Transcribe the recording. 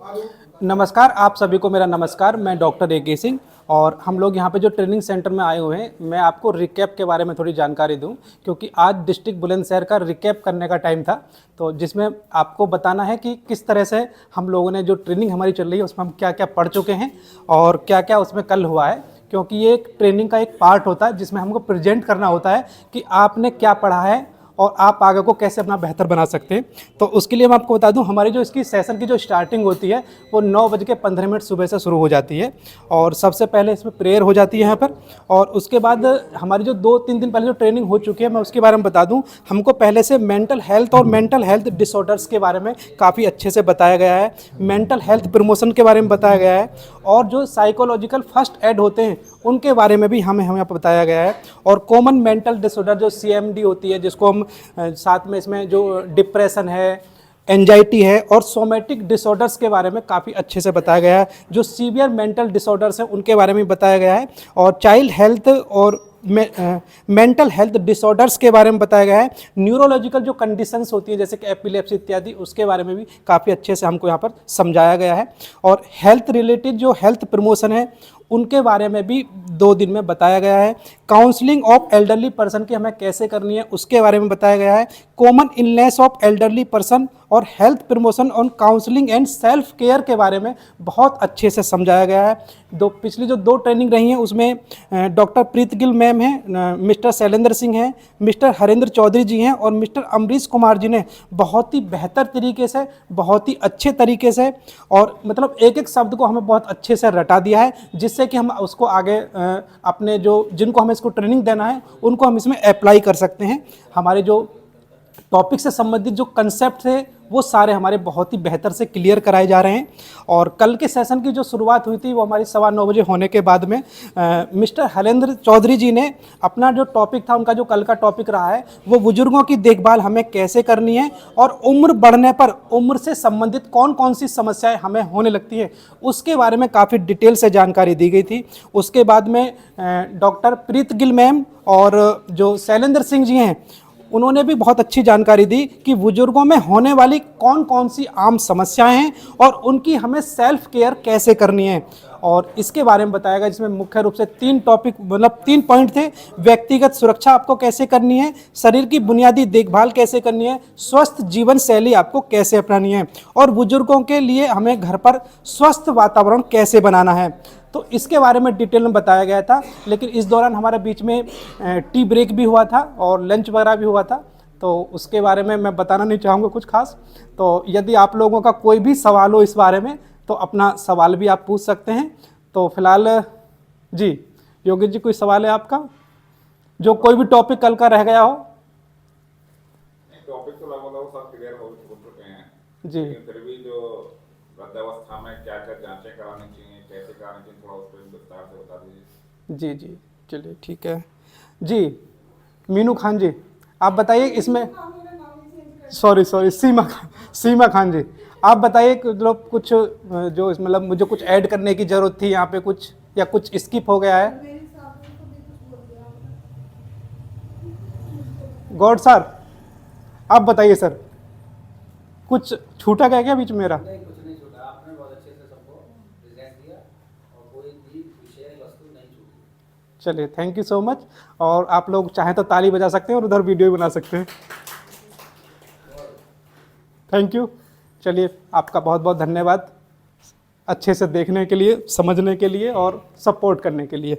नमस्कार, आप सभी को मेरा नमस्कार। मैं डॉक्टर ए.के. सिंह और हम लोग यहाँ पे जो ट्रेनिंग सेंटर में आए हुए हैं, मैं आपको रिकैप के बारे में थोड़ी जानकारी दूँ, क्योंकि आज डिस्ट्रिक्ट बुलंदशहर का रिकैप करने का टाइम था, तो जिसमें आपको बताना है कि किस तरह से हम लोगों ने जो ट्रेनिंग हमारी चल रही है उसमें हम क्या क्या पढ़ चुके हैं और क्या क्या उसमें कल हुआ है। क्योंकि ये एक ट्रेनिंग का एक पार्ट होता है जिसमें हमको प्रेजेंट करना होता है कि आपने क्या पढ़ा है और आप आगे को कैसे अपना बेहतर बना सकते हैं। तो उसके लिए मैं आपको बता दूं, हमारी जो इसकी सेशन की जो स्टार्टिंग होती है वो 9:15 सुबह से शुरू हो जाती है और सबसे पहले इसमें प्रेयर हो जाती है यहाँ पर। और उसके बाद हमारी जो 2-3 दिन पहले जो ट्रेनिंग हो चुकी है मैं उसके बारे में बता दूं। हमको पहले से मेंटल हेल्थ और मेंटल हेल्थ डिसऑर्डर्स के बारे में काफ़ी अच्छे से बताया गया है, मेंटल हेल्थ प्रमोशन के बारे में बताया गया है और जो साइकोलॉजिकल फर्स्ट एड होते हैं उनके बारे में भी हमें यहाँ पर बताया गया है। और कॉमन मेंटल डिसऑर्डर जो CMD होती है, जिसको हम साथ में इसमें जो डिप्रेशन है, एंजाइटी है और सोमेटिक डिसऑर्डर्स के बारे में काफ़ी अच्छे से बताया गया है। जो सीवियर मेंटल डिसऑर्डर्स हैं उनके बारे में बताया गया है और चाइल्ड हेल्थ और मेंटल हेल्थ डिसऑर्डर्स के बारे में बताया गया है। न्यूरोलॉजिकल जो कंडीशंस होती है जैसे कि एपिलेप्सी इत्यादि, उसके बारे में भी काफ़ी अच्छे से हमको यहाँ पर समझाया गया है। और हेल्थ रिलेटेड जो हेल्थ प्रमोशन है उनके बारे में भी 2 दिन में बताया गया है। काउंसलिंग ऑफ एल्डरली पर्सन की हमें कैसे करनी है उसके बारे में बताया गया है। Common illness of elderly person और health promotion on counselling and self care के बारे में बहुत अच्छे से समझाया गया है। पिछली जो 2 ट्रेनिंग रही हैं उसमें डॉक्टर प्रीत गिल मैम हैं, मिस्टर शैलेंद्र सिंह हैं, मिस्टर हरेंद्र चौधरी जी हैं और मिस्टर अमरीश कुमार जी ने बहुत ही बेहतर तरीके से, बहुत ही अच्छे तरीके से और मतलब एक एक शब्द को हमें बहुत अच्छे से रटा दिया है, जिससे कि हम उसको आगे अपने जो जिनको हमें इसको ट्रेनिंग देना है उनको हम इसमें अप्लाई कर सकते हैं। हमारे जो टॉपिक से संबंधित जो कंसेप्ट थे वो सारे हमारे बहुत ही बेहतर से क्लियर कराए जा रहे हैं। और कल के सेशन की जो शुरुआत हुई थी वो हमारी 9:15 बजे होने के बाद में मिस्टर हरेंद्र चौधरी जी ने अपना जो टॉपिक था, उनका जो कल का टॉपिक रहा है वो बुजुर्गों की देखभाल हमें कैसे करनी है और उम्र बढ़ने पर उम्र से संबंधित कौन कौन सी समस्याएं हमें होने लगती हैं उसके बारे में काफ़ी डिटेल से जानकारी दी गई थी। उसके बाद में डॉक्टर प्रीत गिल मैम और जो शैलेंद्र सिंह जी हैं उन्होंने भी बहुत अच्छी जानकारी दी कि बुजुर्गों में होने वाली कौन कौन सी आम समस्याएं हैं और उनकी हमें सेल्फ केयर कैसे करनी है और इसके बारे में बताया गया, जिसमें मुख्य रूप से 3 टॉपिक मतलब 3 पॉइंट थे। व्यक्तिगत सुरक्षा आपको कैसे करनी है, शरीर की बुनियादी देखभाल कैसे करनी है, स्वस्थ जीवन शैली आपको कैसे अपनानी है और बुजुर्गों के लिए हमें घर पर स्वस्थ वातावरण कैसे बनाना है। तो इसके बारे में डिटेल में बताया गया था। लेकिन इस दौरान हमारे बीच में टी ब्रेक भी हुआ था और लंच वगैरह भी हुआ था, तो उसके बारे में मैं बताना नहीं चाहूँगा कुछ खास। तो यदि आप लोगों का कोई भी सवाल हो इस बारे में तो अपना सवाल भी आप पूछ सकते हैं। तो फिलहाल जी योगी जी, कोई सवाल है आपका, जो कोई भी टॉपिक कल का रह गया हो? टॉपिक तो लगभग सब क्लियर हो चुके हैं जी लेकिन फिर भी जो वृद्धावस्था में क्या क्या जांचें करानी चाहिए, कैसे करानी चाहिए, थोड़ा उस पर विस्तार से बता दीजिए। जी जी चलिए ठीक है। जी मीनू खान जी, आप बताइए इसमें, सॉरी सीमा खान जी, आप बताइए मतलब कुछ जो मतलब मुझे कुछ ऐड करने की ज़रूरत थी यहाँ पे कुछ, या कुछ स्किप हो गया है? गॉड सर, आप बताइए सर, कुछ छूटा गया क्या बीच में मेरा? नहीं, कुछ नहीं छूटा। आपने बहुत अच्छे से सबको प्रेजेंट दिया और कोई भी विषय वस्तु नहीं छूटी। चलिए थैंक यू सो मच। और आप लोग चाहें तो ताली बजा सकते हैं और उधर वीडियो भी बना सकते हैं। Thank you. चलिए आपका बहुत बहुत धन्यवाद अच्छे से देखने के लिए, समझने के लिए और सपोर्ट करने के लिए।